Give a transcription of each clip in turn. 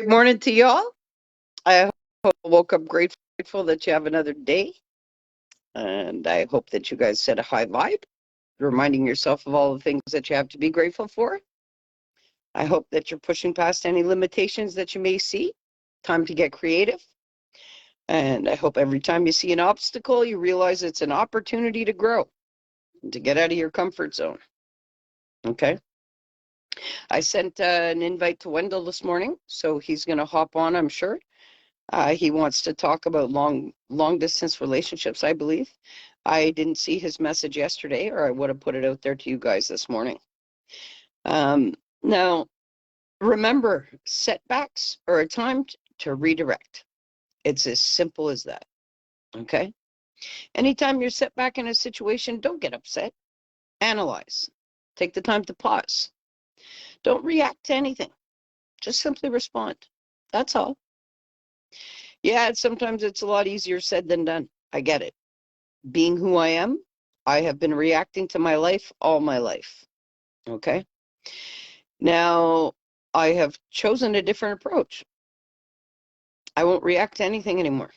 Good morning to y'all. I hope you woke up grateful that you have another day. And I hope that you guys set a high vibe, reminding yourself of all the things that you have to be grateful for. I hope that you're pushing past any limitations that you may see. Time to get creative. And I hope every time you see an obstacle, you realize it's an opportunity to grow, to get out of your comfort zone. Okay. I sent an invite to Wendell this morning, so he's going to hop on, I'm sure. He wants to talk about long distance relationships, I believe. I didn't see his message yesterday, or I would have put it out there to you guys this morning. Now, remember, setbacks are a time to redirect. It's as simple as that. Okay? Anytime you're set back in a situation, don't get upset. Analyze. Take the time to pause. Don't react to anything. Just simply respond. That's all. Yeah, sometimes it's a lot easier said than done. I get it. Being who I am, I have been reacting to my life all my life. Okay. Now, I have chosen a different approach. I won't react to anything anymore.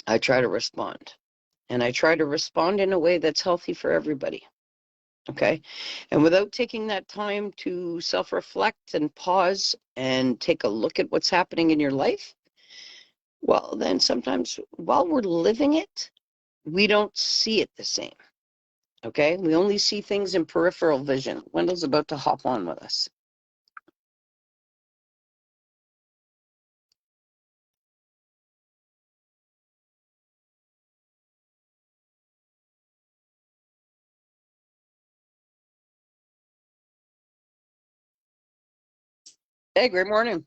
I try to respond. And I try to respond in a way that's healthy for everybody. Okay. And without taking that time to self reflect and pause and take a look at what's happening in your life, well, then sometimes while we're living it, we don't see it the same. Okay, we only see things in peripheral vision. Wendell's about to hop on with us. Hey, great morning.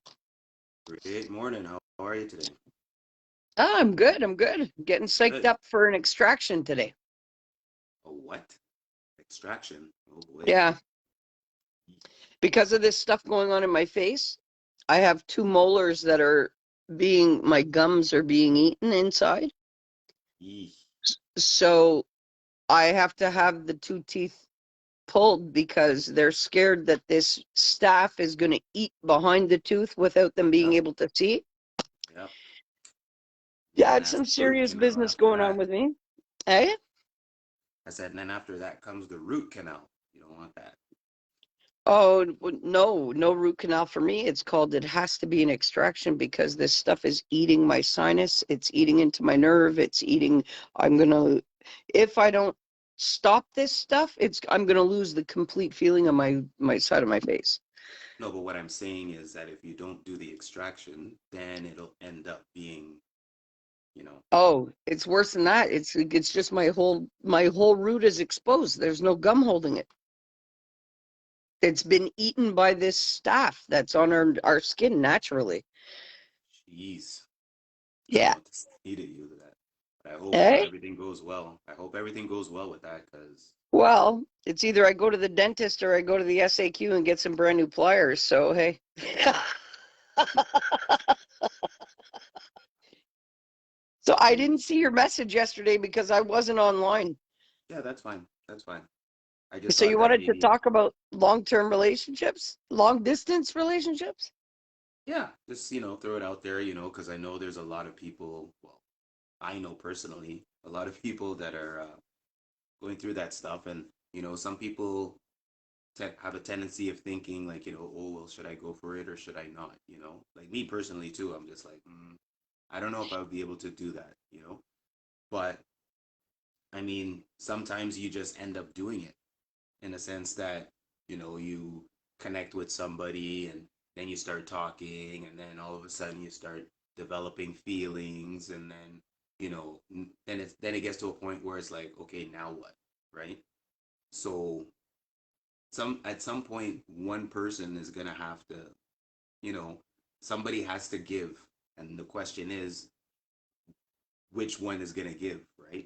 Great morning. How are you today? Oh, I'm good. I'm good. Getting psyched Good. up for an extraction today. A what? Extraction. Oh boy. Yeah, because of this stuff going on in my face, I have two molars that are my gums are being eaten inside. Eeh. So I have to have the two teeth pulled because they're scared that this staff is going to eat behind the tooth without them being Yep. able to see. Yep. And Yeah, then it's that's some the root serious canal business after going on that. with me. Hey? I said, and then after that comes the root canal. You don't want that. Oh, no, no root canal for me. It has to be an extraction because this stuff is eating my sinus. It's eating into my nerve. I'm going to, if I don't stop this stuff, I'm going to lose the complete feeling of my side of my face. No, but what I'm saying is that if you don't do the extraction, then it'll end up being, you know, Oh, it's worse than that. It's just my whole root is exposed. There's no gum holding it. It's been eaten by this staph that's on our skin naturally. jeez. I don't Yeah. know what to say to you to that. But I hope Hey? everything goes well. I hope everything goes well with that because, Well, it's either I go to the dentist or I go to the SAQ and get some brand new pliers. So, hey. So I didn't see your message yesterday because I wasn't online. yeah, that's fine. That's fine. I just So thought you that wanted to maybe, talk about long-term relationships, long-distance relationships? yeah, just, throw it out there, because I know there's a lot of people, well, I know personally, a lot of people that are going through that stuff. And, some people have a tendency of thinking like, oh, well, should I go for it or should I not? Like me personally too, I'm just like, I don't know if I would be able to do that. But I mean, sometimes you just end up doing it in a sense that you connect with somebody and then you start talking and then all of a sudden you start developing feelings and then then it gets to a point where it's like, okay, now what, right? So at some point one person is going to have to, you know somebody has to give, and the question is which one is going to give, right?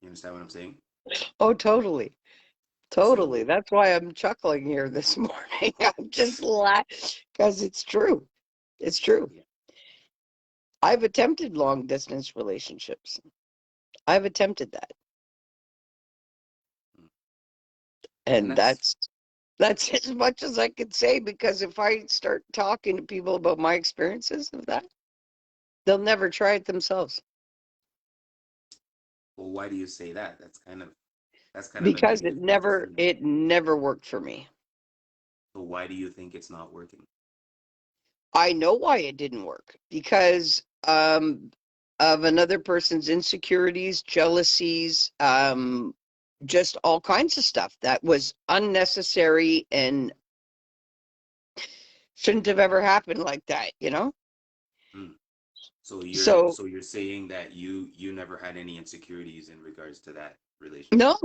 You understand what I'm saying? Oh, totally. Totally. So That's why I'm chuckling here this morning. I'm just laughing because it's true. It's true. yeah. I've attempted long distance relationships. I've attempted that. Mm. and And that's that's That's as much as I could say, because if I start talking to people about my experiences of that, they'll never try it themselves. Well, why do you say that? That's kind of a Because negative thing to say. it never worked for me. So why do you think it's not working? I know why it didn't work, because of another person's insecurities, jealousies, just all kinds of stuff that was unnecessary and shouldn't have ever happened like that, you know? Hmm. So you're So, so you're saying that you never had any insecurities in regards to that relationship. no,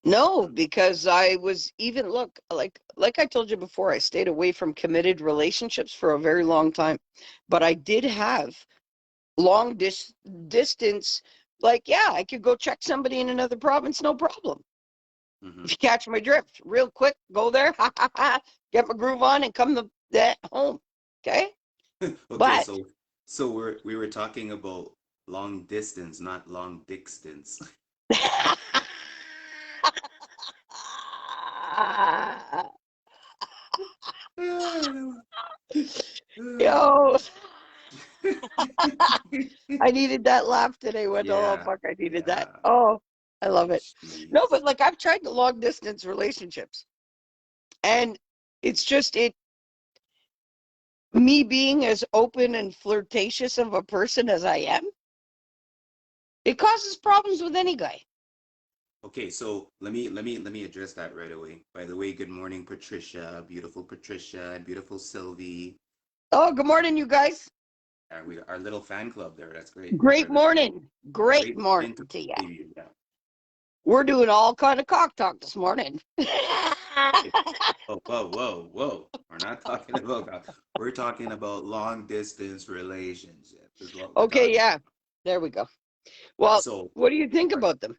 no, Hmm. because I was even look like I told you before, I stayed away from committed relationships for a very long time, but I did have long distance. Like, yeah, I could go check somebody in another province, no problem. If Hmm. you catch my drift, real quick, go there, get my groove on, and come that home. Okay, Okay, but so we were talking about long distance, not long distance. yo, I needed that laugh today, Wendell. Oh, Yeah, fuck, I needed that. yeah. Oh, I love it. No, Jeez. but like I've tried the long distance relationships, and it's just me being as open and flirtatious of a person as I am, it causes problems with any guy. Okay, so let me address that right away. By the way, good morning, Patricia, and beautiful Sylvie. Oh, good morning, you guys. We our little fan club there. That's great. Our Great little morning. Great great morning into to you. baby. Yeah. We're doing all kind of cock talk this morning. Hey, whoa, whoa, whoa, whoa. We're not talking about that. We're talking about long distance relationships is what we're Okay, talking yeah. There we go. Well, so what do you think about them?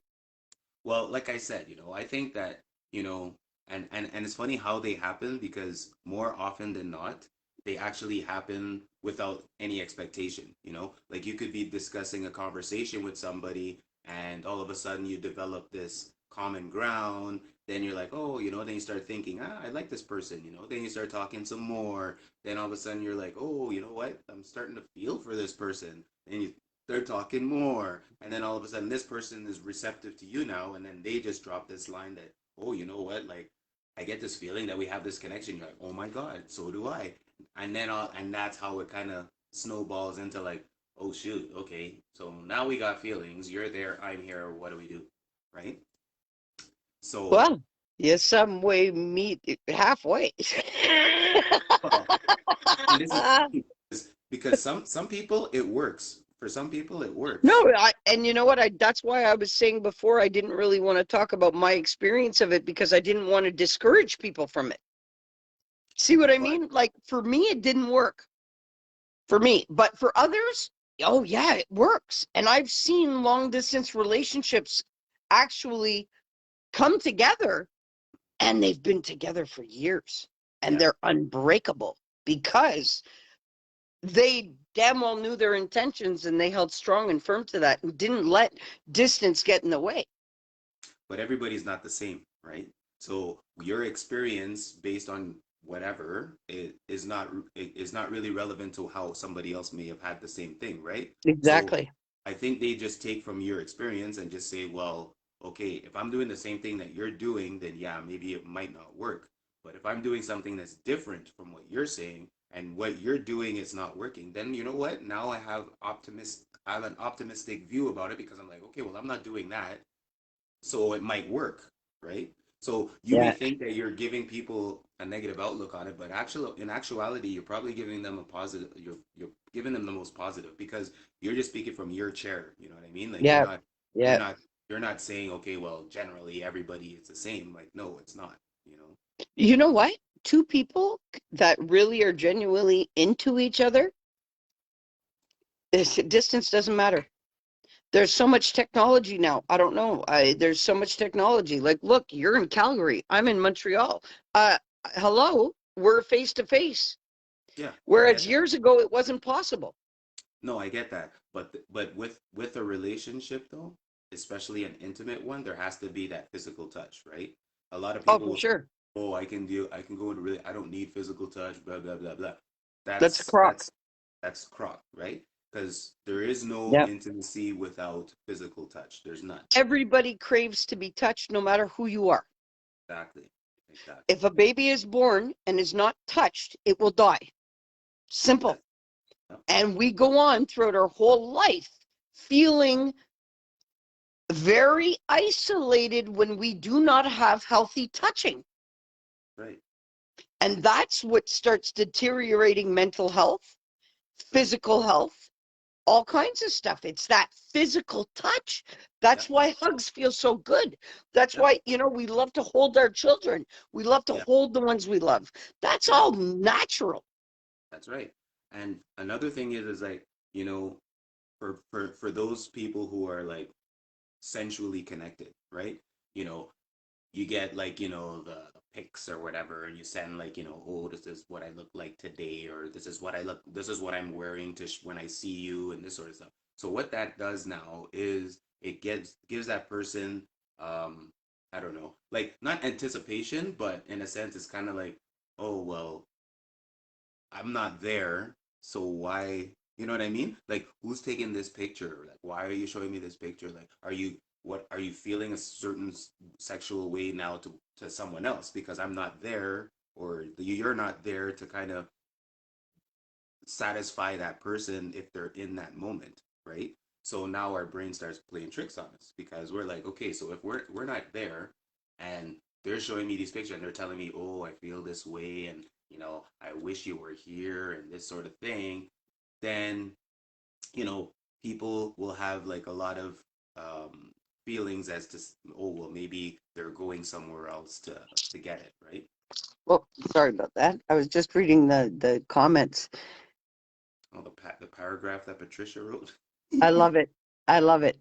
well, like I said, I think that, and it's funny how they happen because more often than not, they actually happen without any expectation, Like you could be discussing a conversation with somebody and all of a sudden you develop this common ground, then you're like, oh, then you start thinking, I like this person, then you start talking some more, then all of a sudden you're like, oh, you know what? I'm starting to feel for this person. Then you they're talking more, and then all of a sudden this person is receptive to you now, and then they just drop this line that, oh, you know what, like I get this feeling that we have this connection. You're like, oh my god, so do I. And that's how it kind of snowballs into like, oh shoot, okay, so now we got feelings, you're there, I'm here, what do we do, right? So, Well, you some way meet halfway. well, and this is because some people it works, for some people it works. No, and you know what? That's why I was saying before I didn't really want to talk about my experience of it, because I didn't want to discourage people from it. See what I But mean? Like for me, it didn't work for me, but for others, oh yeah, it works. And I've seen long distance relationships actually come together, and they've been together for years, and yeah. they're unbreakable because they damn well knew their intentions, and they held strong and firm to that and didn't let distance get in the way. But everybody's not the same, right? So your experience based on whatever is not really relevant to how somebody else may have had the same thing, right? So Exactly. I think they just take from your experience and just say, well, okay, if I'm doing the same thing that you're doing, then yeah, maybe it might not work. But if I'm doing something that's different from what you're saying and what you're doing is not working, then you know what? Now I have an optimistic view about it because I'm like, okay, well, I'm not doing that, so it might work, right? So you may Yeah. think that you're giving people a negative outlook on it, but in actuality, you're probably giving them a positive. You're giving them the most positive because you're just speaking from your chair. You know what I mean? Like Yeah. you're Yeah. not, you're not saying, okay, well, generally everybody is the same. Like, no, it's not. You know? You know what? Two people that really are genuinely into each other, distance doesn't matter. There's so much technology now. I don't know. There's so much technology. Like, look, you're in Calgary. I'm in Montreal. Uh, hello, we're face to face. Yeah, I get Whereas that. years ago, it wasn't possible. No, I get that. But with a relationship though, especially an intimate one, there has to be that physical touch, right? A lot of Oh, people for will say, sure. "Oh, I can go into really, I don't need physical touch, blah blah blah blah." That's a That's crock. that's that's crock, right? Because there is no Yeah. intimacy without physical touch. There's none. Everybody craves to be touched no matter who you are. Exactly. Exactly. If a baby is born and is not touched, it will die. Simple. That's yeah, And we go on throughout our whole life feeling very isolated when we do not have healthy touching. right. And that's what starts deteriorating mental health, Right. physical health, all kinds of stuff. It's that physical touch. Yeah. That's why hugs feel so good. That's Yeah. why, we love to hold our children. We love to Yeah. hold the ones we love. That's Yeah. all natural. That's right. And another thing is like, you know, for those people who are like sensually connected, right? You know, you get like, the pics or whatever, and you send like, oh, this is what I look like today, or this is what I'm wearing when I see you, and this sort of stuff. So what that does now is it gives that person, um, I don't know, like not anticipation, but in a sense, it's kind of like, oh well, I'm not there, so why? You know what I mean? Like, who's taking this picture? Like, why are you showing me this picture? Like, are you feeling a certain sexual way now to someone else because I'm not there, or you're not there to kind of satisfy that person if they're in that moment, right? So now our brain starts playing tricks on us because we're like, okay, so if we're not there and they're showing me these pictures and they're telling me, oh, I feel this way, and I wish you were here and this sort of thing, then you know people will have like a lot of um, feelings as to, oh well, maybe they're going somewhere else to get it, right? Well, sorry about that. I was just reading the comments. Oh, the paragraph that Patricia wrote. I love it. I love it.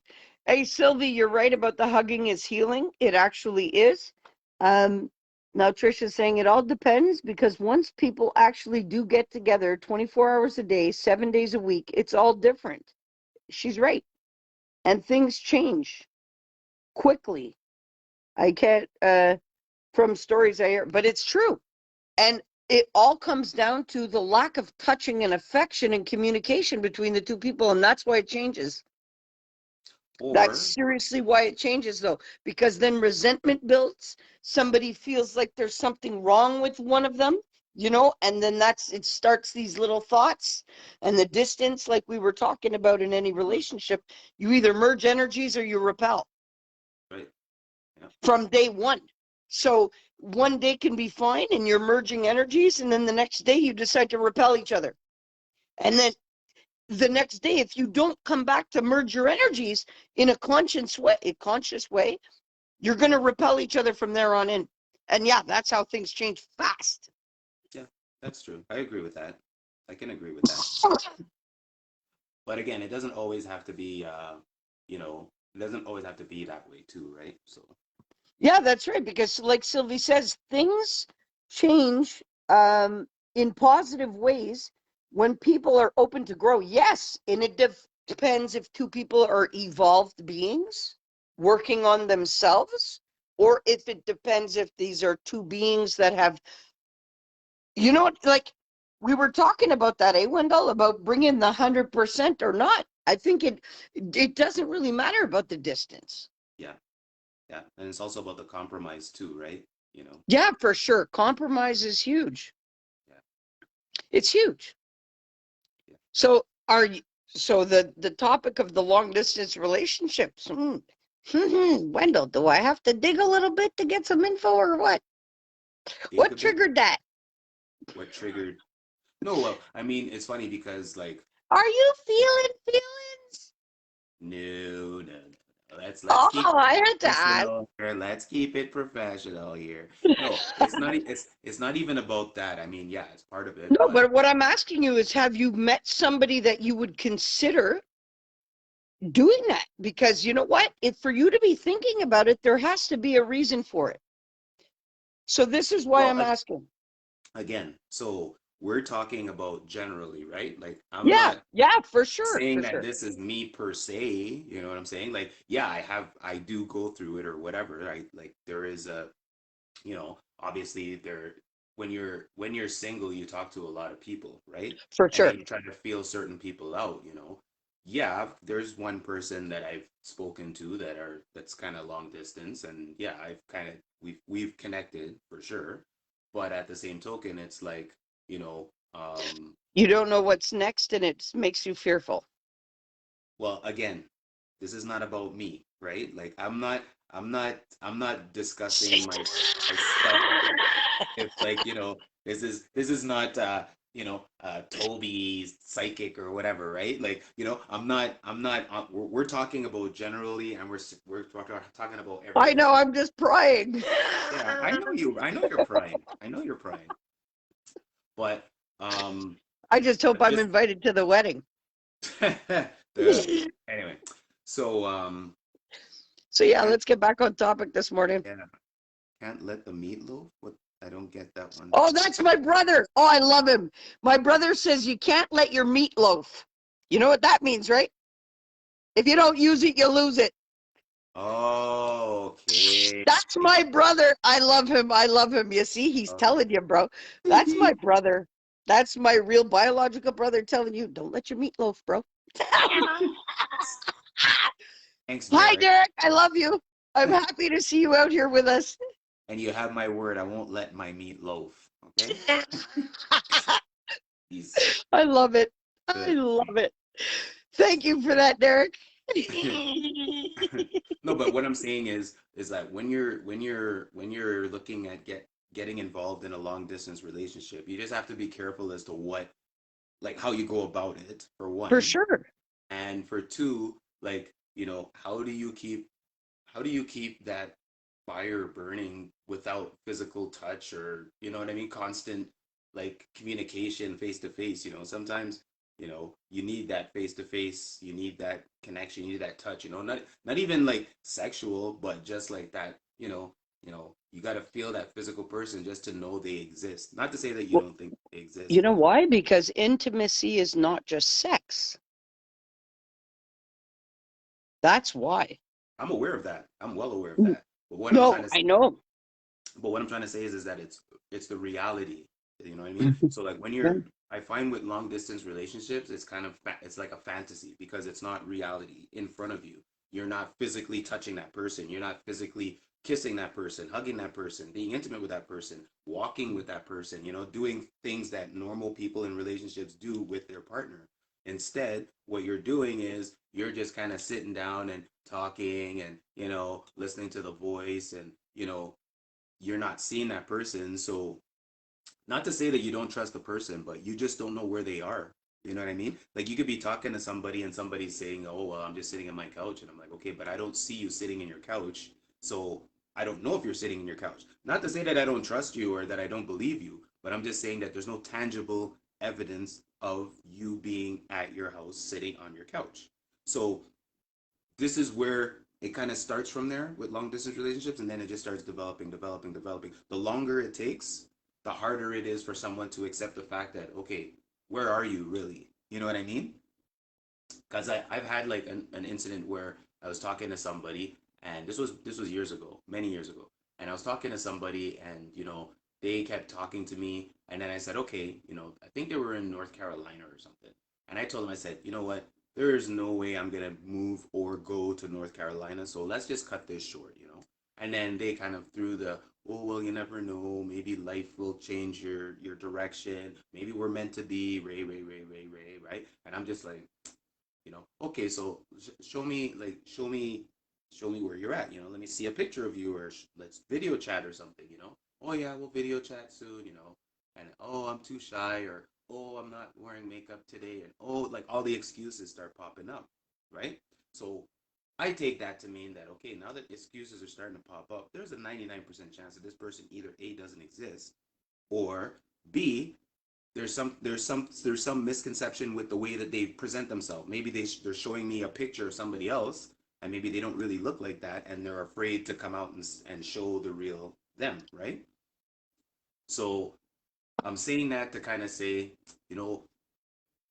Hey, Sylvie, you're right about the hugging is healing. It actually is. Um, Now Trisha's saying it all depends because once people actually do get together 24 hours a day, 7 days a week, it's all different. She's right. And things change quickly. I can't, from stories I hear, but it's true. And it all comes down to the lack of touching and affection and communication between the two people. And that's why it changes. That's Or seriously why it changes, though, because then resentment builds. Somebody feels like there's something wrong with one of them, and then it starts these little thoughts and the distance, like we were talking about in any relationship. You either merge energies or you repel right, yeah, from day one. So one day can be fine and you're merging energies, and then the next day you decide to repel each other. And then the next day, if you don't come back to merge your energies in a conscious way, you're going to repel each other from there on in. And yeah, that's how things change fast. yeah, that's true. I agree with that. I can agree with that. But again, it doesn't always have to be, it doesn't always have to be that way too, right? So, Yeah, that's right. Because, like Sylvie says, things change in positive ways when people are open to grow. Yes, and it depends if two people are evolved beings working on themselves, or if it depends if these are two beings that have, like we were talking about that, Wendell, about bringing the 100% or not. I think it doesn't really matter about the distance. yeah, yeah. And it's also about the compromise too, right? Yeah, for sure. Compromise is huge. Yeah, It's huge. yeah. So the topic of the long distance relationships. Wendell, do I have to dig a little bit to get some info or what? Think What a bit. triggered that? What triggered? No, well, I mean, it's funny because like, Are you feeling feelings? no, no, no. Let's Oh, keep it I had to ask. professional here. Let's keep it professional here. No, it's not. It's not even about that. I mean, yeah, it's part of it, No, but but what I'm asking you is, have you met somebody that you would consider doing that? Because you know what? If for you to be thinking about it, there has to be a reason for it. So this is why well, I'm asking. again, so we're talking about generally, right? Like, I'm Yeah, not yeah, for sure, saying for that sure. this is me per se. You know what I'm saying? Like, yeah, I do go through it or whatever. I like there is a Obviously they're when you're single, you talk to a lot of people, right? For And then sure. you try to feel certain people out. Yeah, there's one person that I've spoken to that's kind of long distance, and yeah, I've kind of we've connected for sure. But at the same token, it's like, you know, um, You don't know what's next, and it makes you fearful. well, again, this is not about me, right? Like I'm not discussing my stuff if like, this is not Toby's psychic or whatever, right? Like, I'm not we're talking about generally, and we're talking about I everything. know, I'm just prying. Yeah, I know you're prying. I know you're prying. But um I just hope I'm I'm just invited to the wedding. the anyway. So So yeah, can't let's get back on topic this morning. yeah, can't let the meatloaf? What? I don't get that one. Oh, that's my brother. Oh, I love him. My brother says you can't let your meat loaf. You know what that means, right? If you don't use it, you lose it. Oh, okay. That's my brother. I love him. I love him. You see, he's Okay. telling you, bro. That's my brother. That's my real biological brother telling you, don't let your meat loaf, bro. Thanks, Hi, Derek. Derek. I love you. I'm happy to see you out here with us. And you have my word, I won't let my meat loaf. Okay? He's I love it. I good. love it. Thank you for that, Derek. No, but what I'm saying is that when you're looking at getting involved in a long distance relationship, you just have to be careful as to what, like, how you go about it, for For one. sure. And for two, like, how do you keep that fire burning without physical touch, or what I mean, constant, like, communication face to face. Sometimes, you need that face to face, you need that connection, you need that touch, not even like sexual, but just like that, you got to feel that physical person just to know they exist. Not to say that you Well, don't think they you exist, know but why? Because intimacy is not just sex. That's why. I'm aware of that. I'm well aware of that. But what I'm trying No, to I know. but what I'm trying to say is that it's the reality. You know what I mean? So, like, Yeah. I find with long distance relationships, it's kind of it's like a fantasy, because it's not reality in front of you. You're not physically touching that person. You're not physically kissing that person, hugging that person, being intimate with that person, walking with that person. Doing things that normal people in relationships do with their partner. Instead, what you're doing is you're just kind of sitting down and talking, and listening to the voice, and you're not seeing that person. So, not to say that you don't trust the person, but you just don't know where they are. You know what I mean? Like, you could be talking to somebody and somebody's saying, "Oh, well, I'm just sitting on my couch." And I'm like, "Okay, but I don't see you sitting in your couch. So, I don't know if you're sitting in your couch." Not to say that I don't trust you or that I don't believe you, but I'm just saying that there's no tangible evidence of you being at your house sitting on your couch. So, this is where it kind of starts from there with long distance relationships, and then it just starts developing, developing, developing. The longer it takes, the harder it is for someone to accept the fact that, okay, where are you really? You know what I mean? Because I've had like an incident where I was talking to somebody, and this was years ago, many years ago, and I was talking to somebody, and they kept talking to me, and then I said, okay, I think they were in North Carolina or something, and I told them, I said, you know what, there is no way I'm gonna move or go to North Carolina, so let's just cut this short. And then they kind of threw the, oh, well, you never know, maybe life will change your direction, maybe we're meant to be, ray, right? And I'm just like, okay, so show me where you're at. Let me see a picture of you, or let's video chat or something. Oh yeah, we'll video chat soon. And, oh, I'm too shy, or, oh, I'm not wearing makeup today, and, oh, like, all the excuses start popping up, right? So I take that to mean that, okay, now that excuses are starting to pop up, there's a 99% chance that this person either A, doesn't exist, or B, there's some misconception with the way that they present themselves. Maybe they're showing me a picture of somebody else, and maybe they don't really look like that, and they're afraid to come out and show the real them, right? So I'm saying that to kind of say, you know,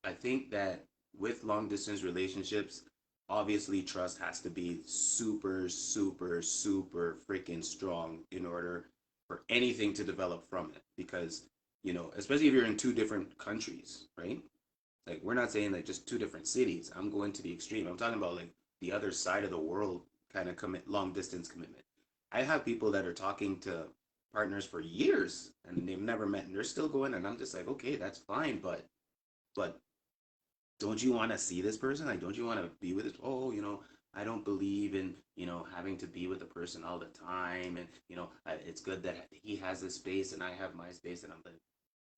I think that with long distance relationships, obviously trust has to be super, super, super freaking strong in order for anything to develop from it, because especially if you're in two different countries, right? Like, we're not saying like just two different cities. I'm going to the extreme. I'm talking about like the other side of the world kind of long distance commitment. I have people that are talking to partners for years and they've never met and they're still going, and I'm just like, okay, that's fine, but don't you want to see this person? Like, don't you want to be with this? Oh, I don't believe in, having to be with a person all the time. And, it's good that he has his space and I have my space. And I'm like,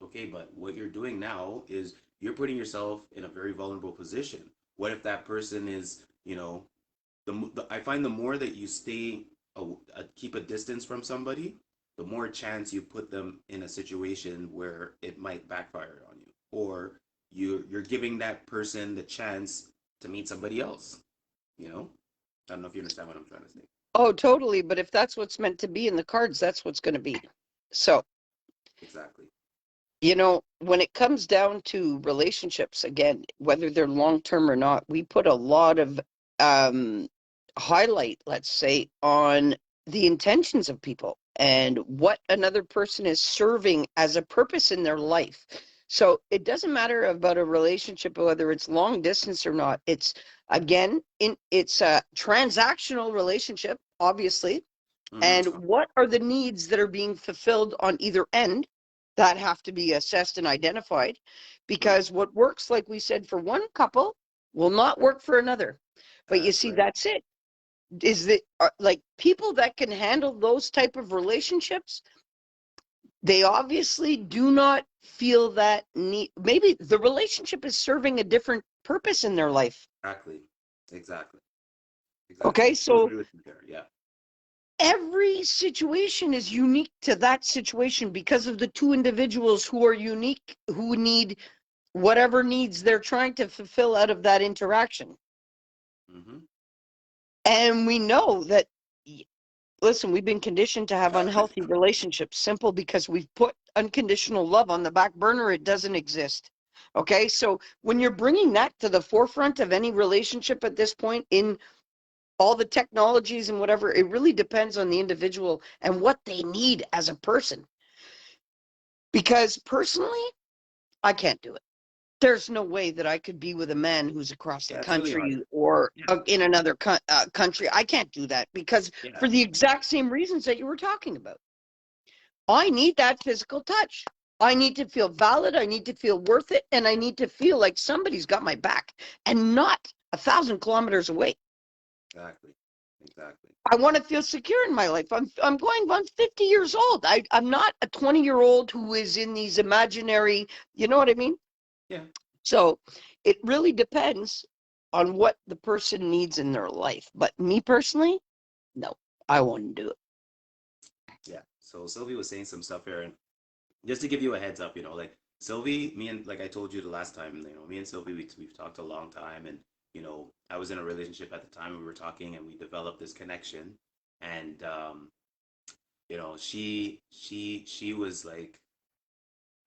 okay, but what you're doing now is you're putting yourself in a very vulnerable position. What if that person is, I find the more that you keep a distance from somebody, the more chance you put them in a situation where it might backfire on you, or you're giving that person the chance to meet somebody else. You know, I don't know if you understand what I'm trying to say. Oh, totally. But if that's what's meant to be in the cards, that's what's going to be. So, Exactly. when it comes down to relationships, again, whether they're long term or not, we put a lot of highlight, let's say, on the intentions of people and what another person is serving as a purpose in their life. So it doesn't matter about a relationship, whether it's long distance or not. It's, again, it's a transactional relationship, obviously. And Mm-hmm. what are the needs that are being fulfilled on either end that have to be assessed and identified? Mm, Because what works, like we said, for one couple will not work for another. But you that's see, right. that's it. Is that like people that can handle those type of relationships? They obviously do not feel that need. Maybe the relationship is serving a different purpose in their life. Exactly. Exactly. Exactly. Okay, I do so agree with you there. Yeah. every situation is unique to that situation because of the two individuals who are unique, who need whatever needs they're trying to fulfill out of that interaction. Mm-hmm. And we know that, listen, we've been conditioned to have unhealthy relationships, simple because we've put unconditional love on the back burner. It doesn't exist. Okay, so when you're bringing that to the forefront of any relationship at this point in all the technologies and whatever, it really depends on the individual and what they need as a person. Because personally, I can't do it. There's no way that I could be with a man who's across the Yeah, it's really hard. country or Yeah. in another country. I can't do that because Yeah. for the exact same reasons that you were talking about. I need that physical touch. I need to feel valid. I need to feel worth it. And I need to feel like somebody's got my back and not 1,000 kilometers away. Exactly. Exactly. I want to feel secure in my life. I'm 50 years old. I'm not a 20-year-old who is in these imaginary, you know what I mean? Yeah. So it really depends on what the person needs in their life. But me personally, no, I wouldn't do it. Yeah. So Sylvie was saying some stuff here, and just to give you a heads up, like Sylvie, me and like I told you the last time, me and Sylvie, we've talked a long time, and I was in a relationship at the time. We were talking, and we developed this connection, and she was like,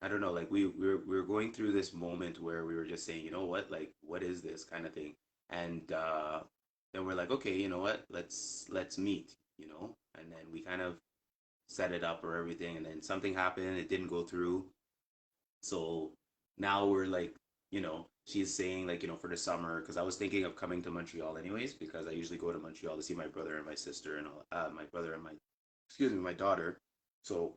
I don't know, like we were going through this moment where we were just saying, you know what, like what is this kind of thing, and then we're like, okay, you know what, let's meet, and then we kind of set it up or everything, and then something happened, it didn't go through. So now we're like, she's saying like, for the summer, because I was thinking of coming to Montreal anyways, because I usually go to Montreal to see my brother and my sister and all, my brother and excuse me, my daughter. So,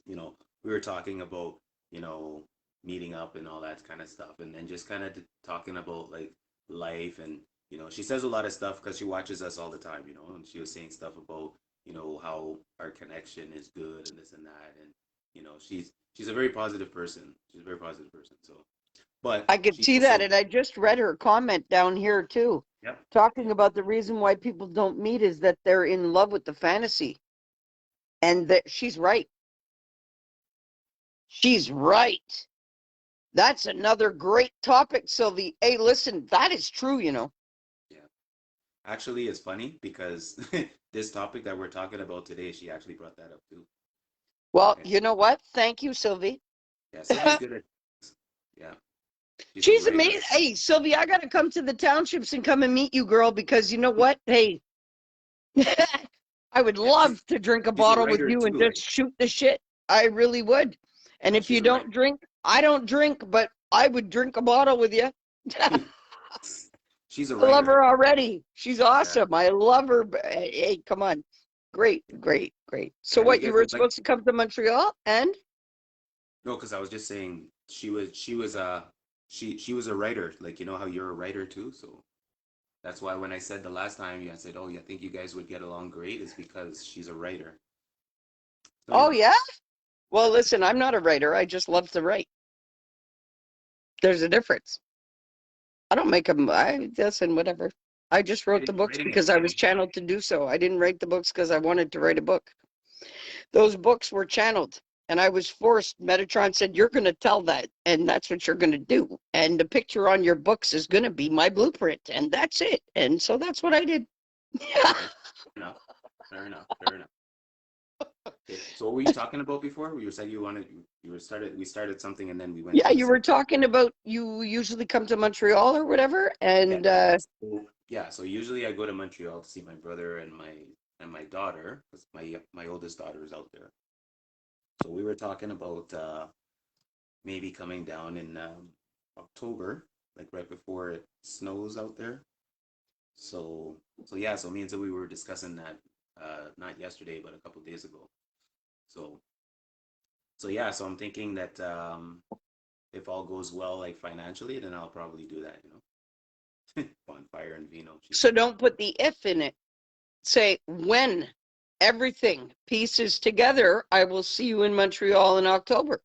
we were talking about, you know, meeting up and all that kind of stuff, and then just kind of talking about like life, and she says a lot of stuff because she watches us all the time, and she was saying stuff about, how our connection is good and this and that, and she's a very positive person. She's a very positive person. So, but I could she see that. also, And I just read her comment down here too, yep, talking yep, about the reason why people don't meet is that they're in love with the fantasy. And that she's right. She's right. That's another great topic, Sylvie. Hey, listen, that is true. yeah. Actually, it's funny because this topic that we're talking about today, she actually brought that up too. Well, And you know what? Thank you, Sylvie. yeah, Sylvie's good at, yeah, she's a She's writer. amazing. Hey, Sylvie, I got to come to the townships and come and meet you, girl, because you know what? Hey, I would Yeah, love to drink a she's a bottle with writer you and too. just shoot the shit. I really would. And No, if you she's a don't drink, I don't drink, but I would drink a bottle with you. writer. She's a I love writer. her already. She's Yeah. awesome. I love her. Hey, come on. Great, great, great. So Yeah, what, you because were like supposed to come to Montreal and? no, because I was just saying she was a writer. Like you know how you're a writer too. So that's why when I said the last time, I said, "Oh, yeah, I think you guys would get along great," is because she's a writer. So Oh, yeah? yeah. Well, listen, I'm not a writer. I just love to write. There's a difference. I don't make them. I listen, whatever. I just wrote the books Writing is because I was fun. channeled to do so. I didn't write the books because I wanted to write a book. Those books were channeled, and I was forced. Metatron said, "You're going to tell that, and that's what you're going to do. And the picture on your books is going to be my blueprint, and that's it." And so that's what I did. Okay, fair enough. Fair enough. Fair enough. Okay. So what were you talking about before? You said we started something and then we went Yeah, into you were something. talking about you usually come to Montreal or whatever, Yeah. and So, yeah. So usually I go to Montreal to see my brother and my daughter because my oldest daughter is out there. So we were talking about maybe coming down in October, like right before it snows out there. So yeah. So me and Zoe were discussing that not yesterday but a couple days ago. So yeah. So I'm thinking that if all goes well, like financially, then I'll probably do that. Bonfire and vino. She's so funny. don't put the if in it. Say when everything pieces together, I will see you in Montreal in October.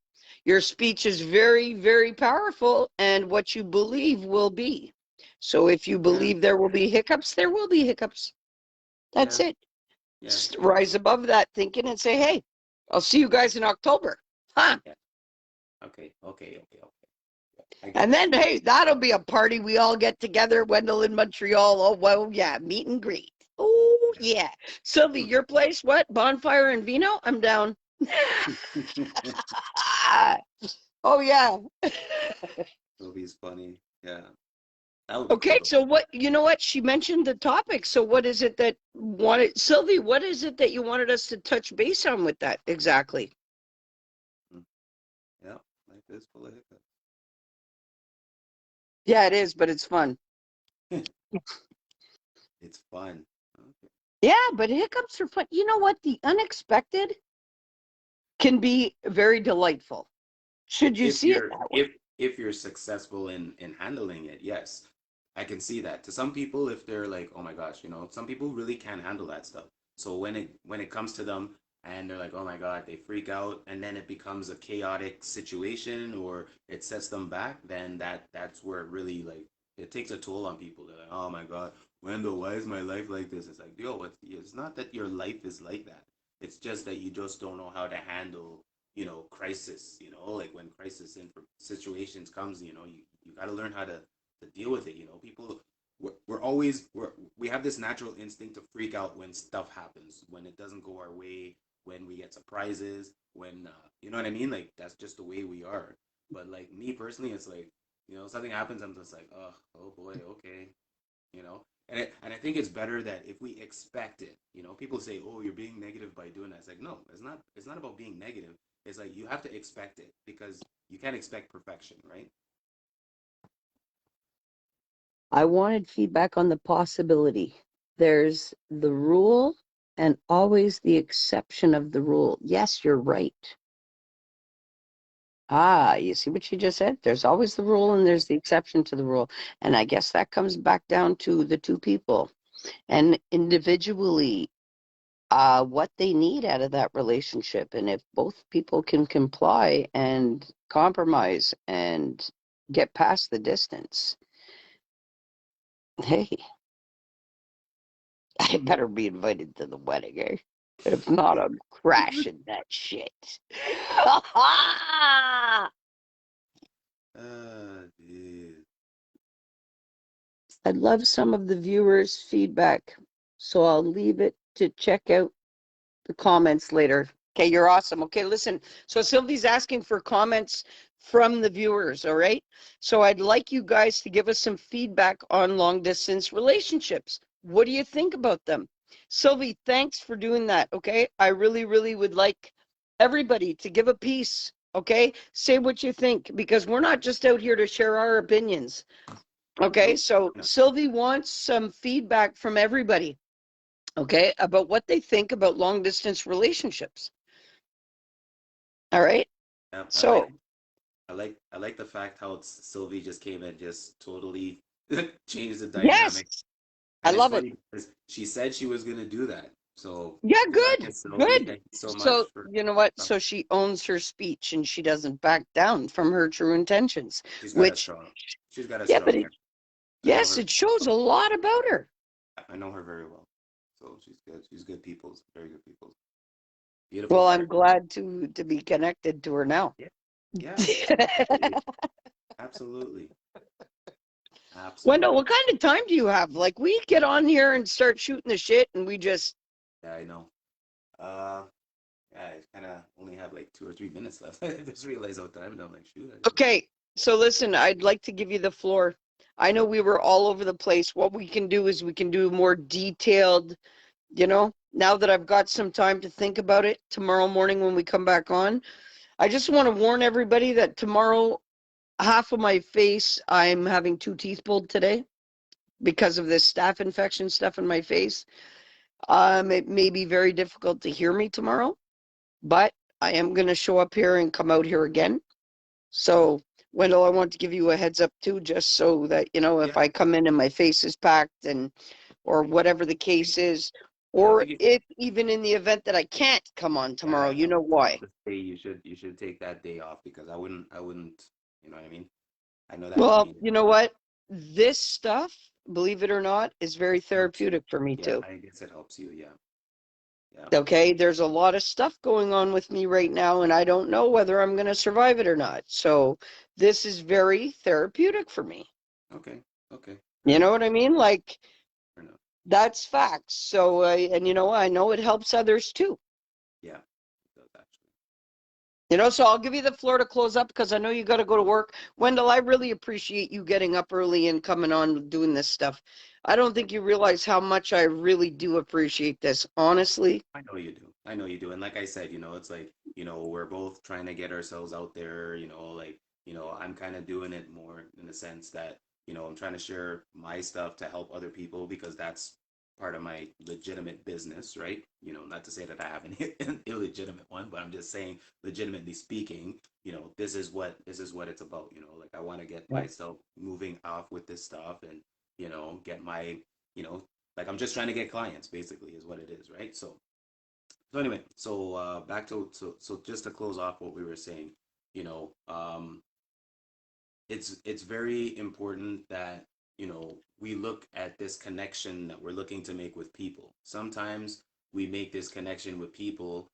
Your speech is very, very powerful, and what you believe will be. So if you Yeah, believe there will be hiccups, there will be hiccups. That's yeah, it. yeah, yeah, Rise above that thinking and say, hey, I'll see you guys in October. Huh? yeah. Okay, okay, okay, okay. I get And that. then, hey, that'll be a party. We all get together, Wendell in Montreal. Oh, well, yeah, meet and greet. Oh, yeah. Sylvie, your place, what? Bonfire and vino? I'm down. Yeah. Oh, yeah. Tobi's funny. Yeah, that would be cool Okay, though. so what, you know what? She mentioned the topic. So what is it that wanted, Sylvie, what is it that you wanted us to touch base on with that exactly? Mm. Yeah, life is full of hiccups. Yeah, it is, but it's fun. It's fun. Okay. Yeah, but hiccups are fun. You know what? The unexpected can be very delightful. Should you If see it you're that way? if you're successful in handling it, yes, I can see that. To some people, if they're like, oh my gosh, some people really can't handle that stuff. So when it comes to them and they're like, oh my god, they freak out, and then it becomes a chaotic situation or it sets them back, then that's where it really like it takes a toll on people. They're like, oh my god, Wendell, why is my life like this? It's like, yo, it's not that your life is like that. It's just that you just don't know how to handle crisis, like when crisis in situations comes, you got to learn how to deal with it. People, we have this natural instinct to freak out when stuff happens, when it doesn't go our way, when we get surprises, when, you know what I mean? Like, that's just the way we are. But like me personally, it's like, something happens, I'm just like, oh boy, okay, and I think it's better that if we expect it, people say, "Oh, you're being negative by doing that." It's like, no, it's not. It's not about being negative. It's like you have to expect it because you can't expect perfection, right? I wanted feedback on the possibility. There's the rule and always the exception of the rule. Yes, you're right. Ah, you see what she just said? There's always the rule and there's the exception to the rule. And I guess that comes back down to the two people and individually what they need out of that relationship. And if both people can comply and compromise and get past the distance, hey, I better be invited to the wedding, eh? If not, I'm crashing that shit. Geez. I'd love some of the viewers' feedback, so I'll leave it to check out the comments later. Okay, you're awesome. Okay, listen. So Sylvie's asking for comments from the viewers, all right? So I'd like you guys to give us some feedback on long distance relationships. What do you think about them? Sylvie, thanks for doing that. Okay. I really, really would like everybody to give a piece. Okay. Say what you think, because we're not just out here to share our opinions. Okay. No, So no. Sylvie wants some feedback from everybody. Okay. About what they think about long distance relationships. All right. Yeah, So, I like the fact how Sylvie just came and just totally changed the yes, dynamic. I And it's love it. funny because she said she was gonna do that. So Yeah, good. gracias, Sylvie. Good. Thank you so much So, for you know what? coming. So she owns her speech and she doesn't back down from her true intentions, She's got a which, strong she's got a yeah, but strong it, character. I know yes, her it shows a lot about her. I know her very well. So she's good. She's good people. Very good people. Beautiful Well, heart. I'm glad to be connected to her now. Yeah. Yeah. Absolutely. Absolutely. Wendell, Absolutely. what kind of time do you have? Like, we get on here and start shooting the shit, and we just. Yeah, I know. Uh yeah, I kinda only have like 2 or 3 minutes left. I just realized how time and I'm like, shoot, I should Okay, so listen, I'd like to give you the floor. I know we were all over the place. What we can do is we can do more detailed, now that I've got some time to think about it tomorrow morning when we come back on. I just want to warn everybody that tomorrow, half of my face, I'm having two teeth pulled today because of this staph infection stuff in my face. It may be very difficult to hear me tomorrow, but I am going to show up here and come out here again. So, Wendell, I want to give you a heads up too, just so that, yeah. if I come in and my face is packed and, or whatever the case is, I don't or think you if even in the event that I can't come on tomorrow, yeah, you know I was why. about to say you should take that day off because I wouldn't you know what I mean? I know that Well, pain. you know what? This stuff, believe it or not, is very Helps you. therapeutic for me Yeah, too. I guess it helps you. Yeah. Yeah. Okay, there's a lot of stuff going on with me right now, and I don't know whether I'm going to survive it or not. So, this is very therapeutic for me. Okay. Okay. Fair You know enough. what I mean? Like, Fair enough. that's facts. So, and I know it helps others too. Yeah. It does actually. So I'll give you the floor to close up because I know you got to go to work. Wendell, I really appreciate you getting up early and coming on doing this stuff. I don't think you realize how much I really do appreciate this, honestly. I know you do. I know you do. And like I said, it's like, we're both trying to get ourselves out there, like, I'm kind of doing it more in the sense that, I'm trying to share my stuff to help other people because that's part of my legitimate business, right? Not to say that I have an illegitimate one, but I'm just saying, legitimately speaking, this is what it's about, like I want to get Yeah. myself moving off with this stuff and, get my, you know, like I'm just trying to get clients basically is what it is, right? So anyway, so back to so just to close off what we were saying, you know, um, it's very important that we look at this connection that we're looking to make with people. Sometimes we make this connection with people.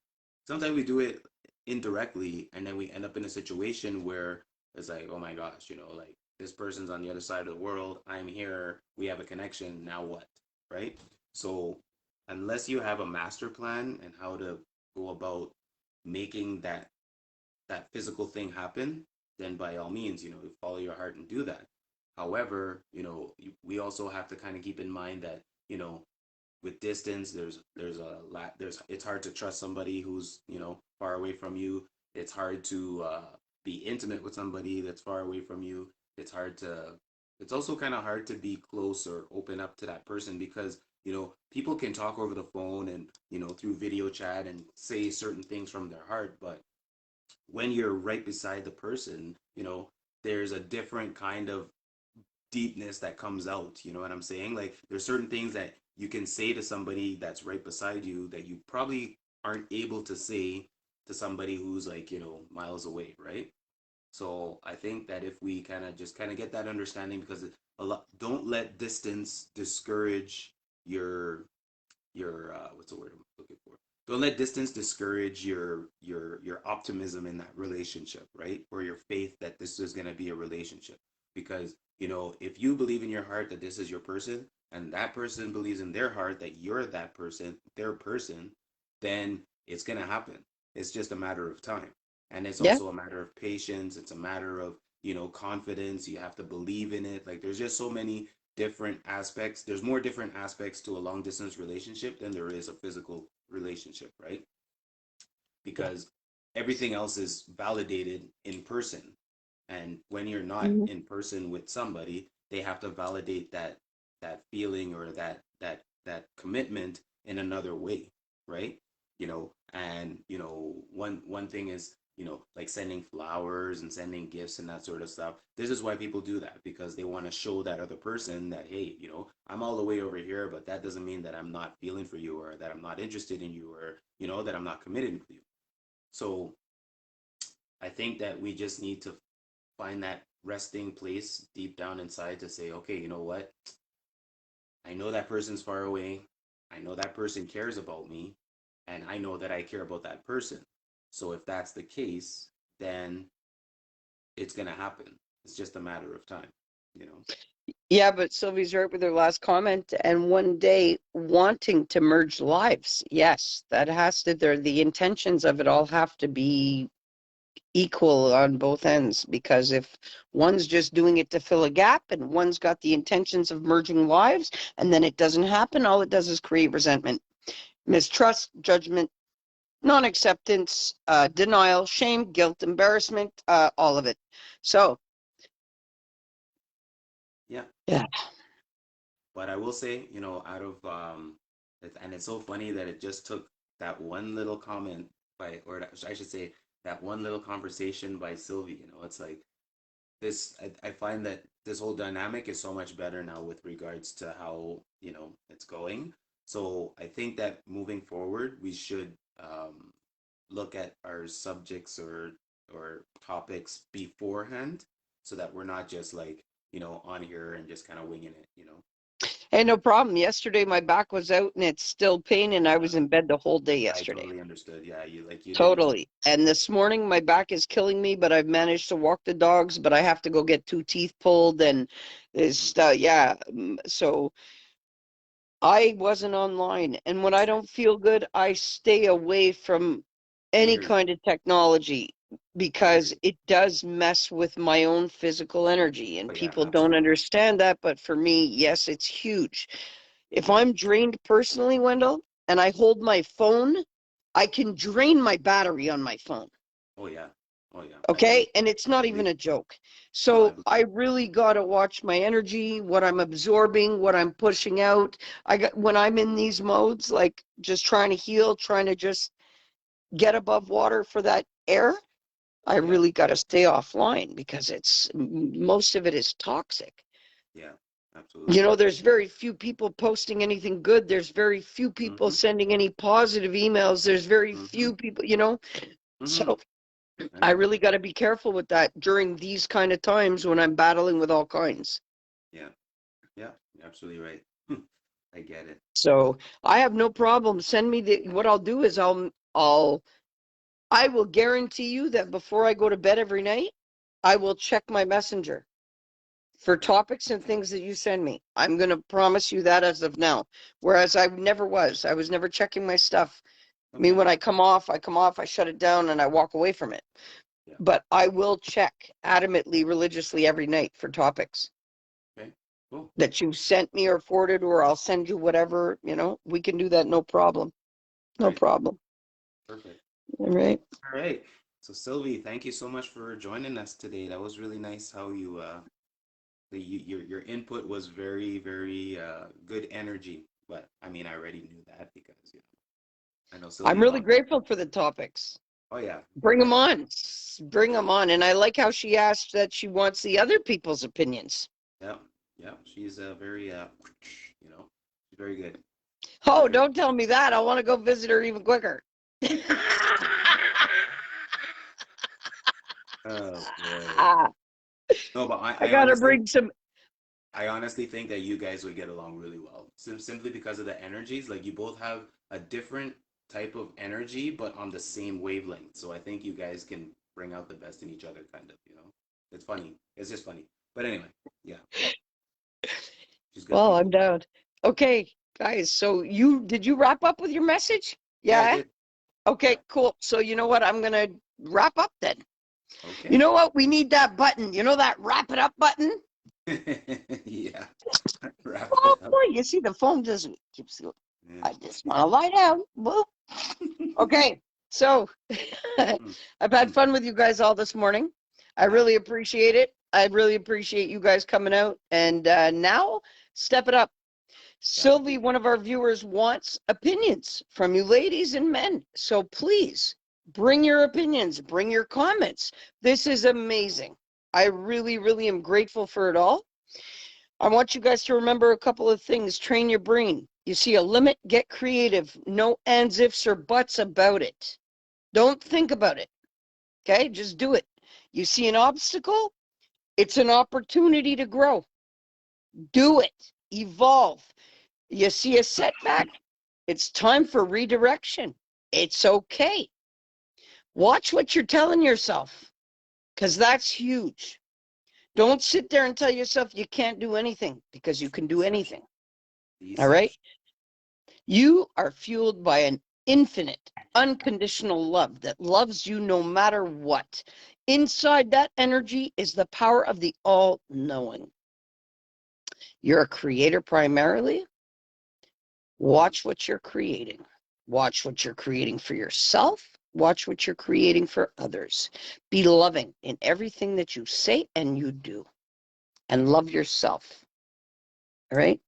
Sometimes we do it indirectly, and then we end up in a situation where it's like, oh my gosh, like this person's on the other side of the world. I'm here. We have a connection. Now what? Right? So unless you have a master plan and how to go about making that physical thing happen, then by all means, follow your heart and do that. However, we also have to kind of keep in mind that, with distance, there's a lot there's it's hard to trust somebody who's, far away from you. It's hard to be intimate with somebody that's far away from you. It's hard to it's also kind of hard to be close or open up to that person because people can talk over the phone and through video chat and say certain things from their heart, but when you're right beside the person, there's a different kind of deepness that comes out. You know what I'm saying? Like there's certain things that you can say to somebody that's right beside you that you probably aren't able to say to somebody who's like, miles away, right? So I think that if we kind of get that understanding, because a lot don't let distance discourage your what's the word I'm looking for? Don't let distance discourage your optimism in that relationship, right? Or your faith that this is going to be a relationship. Because if you believe in your heart that this is your person, and that person believes in their heart that you're that person, their person, then it's going to happen. It's just a matter of time, and it's Yeah. also a matter of patience. It's a matter of confidence. You have to believe in it. Like there's just so many different aspects. There's more different aspects to a long distance relationship than there is a physical relationship, right? Yeah. Because everything else is validated in person. And when you're not Mhm. in person with somebody, they have to validate that feeling or that commitment in another way, right? And one thing is, like sending flowers and sending gifts and that sort of stuff. This is why people do that, because they want to show that other person that, hey, I'm all the way over here, but that doesn't mean that I'm not feeling for you, or that I'm not interested in you, or that I'm not committed with you. So I think that we just need to find that resting place deep down inside to say, okay, you know what? I know that person's far away. I know that person cares about me. And I know that I care about that person. So if that's the case, then it's going to happen. It's just a matter of time, you know? Yeah, but Sylvie's right with her last comment. And one day wanting to merge lives. Yes, that has to, there, the intentions of it all have to be equal on both ends, because if one's just doing it to fill a gap and one's got the intentions of merging lives and then it doesn't happen, all it does is create resentment, mistrust, judgment, non-acceptance, denial, shame, guilt, embarrassment, all of it. So Yeah. yeah. But I will say, out of and it's so funny that it just took that one little comment by, or I should say, that one little conversation by Sylvie. It's like this. I find that this whole dynamic is so much better now with regards to how it's going. So I think that moving forward, we should look at our subjects or topics beforehand, so that we're not just like on here and just kind of winging it. Hey, no problem. Yesterday my back was out and it's still pain and I was in bed the whole day I yesterday. totally understood. Yeah, you didn't. Totally. And this morning my back is killing me, but I've managed to walk the dogs, but I have to go get 2 teeth pulled and this yeah. So I wasn't online. And when I don't feel good, I stay away from I any hear you. kind of technology I hear because you. it does mess with my own physical energy. And Oh yeah, people don't absolutely. understand that. But for me, yes, it's huge. If I'm drained personally, Wendell, and I hold my phone, I can drain my battery on my phone. Oh yeah. Oh yeah. I believe. Okay. And it's not I even believe. a joke. No, I So believe. I really got to watch my energy, what I'm absorbing, what I'm pushing out. I got, when I'm in these modes, like just trying to heal, trying to just get above water for that air, I Yeah. really got to stay offline because it's most of it is toxic. Yeah. Absolutely. There's very few people posting anything good. There's very few people Mm-hmm. sending any positive emails. There's very Mm-hmm. few people, Mm-hmm. so I I know. really got to be careful with that during these kind of times when I'm battling with all kinds. Yeah. Yeah. You're absolutely right. I get it. So I have no problem. Send me what I'll do is I will guarantee you that before I go to bed every night, I will check my messenger for Okay. topics and things that you send me. I'm going to promise you that as of now. Whereas I never was. I was never checking my stuff. I mean, Okay. when I come off, I shut it down and I walk away from it. Yeah. But I will check adamantly, religiously every night for topics Okay. Cool. that you sent me or forwarded, or I'll send you whatever, we can do that. No problem. No Great. problem. Perfect. All right. All right. So Sylvie, thank you so much for joining us today. That was really nice how your input was very, very good energy. But I mean, I already knew that because I know I'm Sylvie really loves. grateful for the topics. Oh yeah, Bring them yeah, on. Bring them on. And I like how she asked that she wants the other people's opinions. yeah, yeah. She's very she's very good. Oh, Very good. don't tell me that. I want to go visit her even quicker. Oh boy. I No, but gotta bring some. I honestly think that you guys would get along really well. Simply because of the energies. Like you both have a different type of energy, but on the same wavelength. So I think you guys can bring out the best in each other, kind of. It's funny. It's just funny. But anyway, yeah, she's good Well, I'm people. down. Okay, guys. So did you wrap up with your message? Yeah, I Yeah. did. Okay, Yeah. cool. So you know what? I'm gonna wrap up then. You Okay. know what? We need that button. You know that wrap it up button? Yeah. Wrap Oh it up. boy, you see the phone just keeps. Yeah. I just want to lie down. Whoa. Okay, so Mm, I've had mm, fun with you guys all this morning. I yeah. really appreciate it. I really appreciate you guys coming out and now step it up. Yeah. Sylvie, one of our viewers, wants opinions from you ladies and men. So please bring your opinions, bring your comments. This is amazing. I really, really am grateful for it all. I want you guys to remember a couple of things. Train your brain. You see a limit, get creative. No ands, ifs, or buts about it. Don't think about it. Okay? Just do it. You see an obstacle, it's an opportunity to grow. Do it. Evolve. You see a setback, it's time for redirection. It's okay. Watch what you're telling yourself because that's huge. Don't sit there and tell yourself you can't do anything because you can do Deception. anything. All right? Deception. You are fueled by an infinite, unconditional love that loves you no matter what. Inside that energy is the power of the all knowing. You're a creator primarily. Watch what you're creating. Watch what you're creating for yourself. Watch what you're creating for others. Be loving in everything that you say and you do. And love yourself. All right?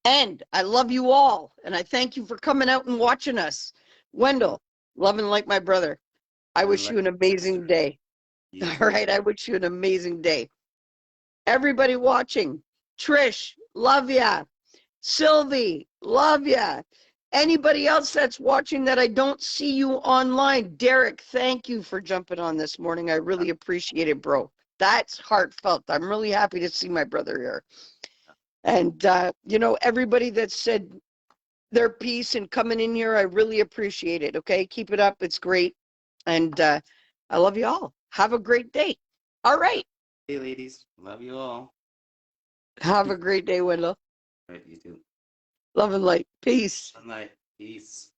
And I love you all. And I thank you for coming out and watching us. Mm, Wendell, loving like my brother. I loving wish like you an my amazing sister. day. You All too. right. I wish you an amazing day. Everybody watching, Trish, love ya. Sylvie, love ya. Anybody else that's watching that I don't see you online, Derek, thank you for jumping on this morning. I Yeah. really appreciate it, bro. That's heartfelt. I'm really happy to see my brother here. And, everybody that said their piece and coming in here, I really appreciate it. Okay. Keep it up. It's great. And I love you all. Have a great day. All Have a right. good day, ladies. Love you all. Have a great day, Wendell. Right, you too. Love and light. Peace. Good night. Peace.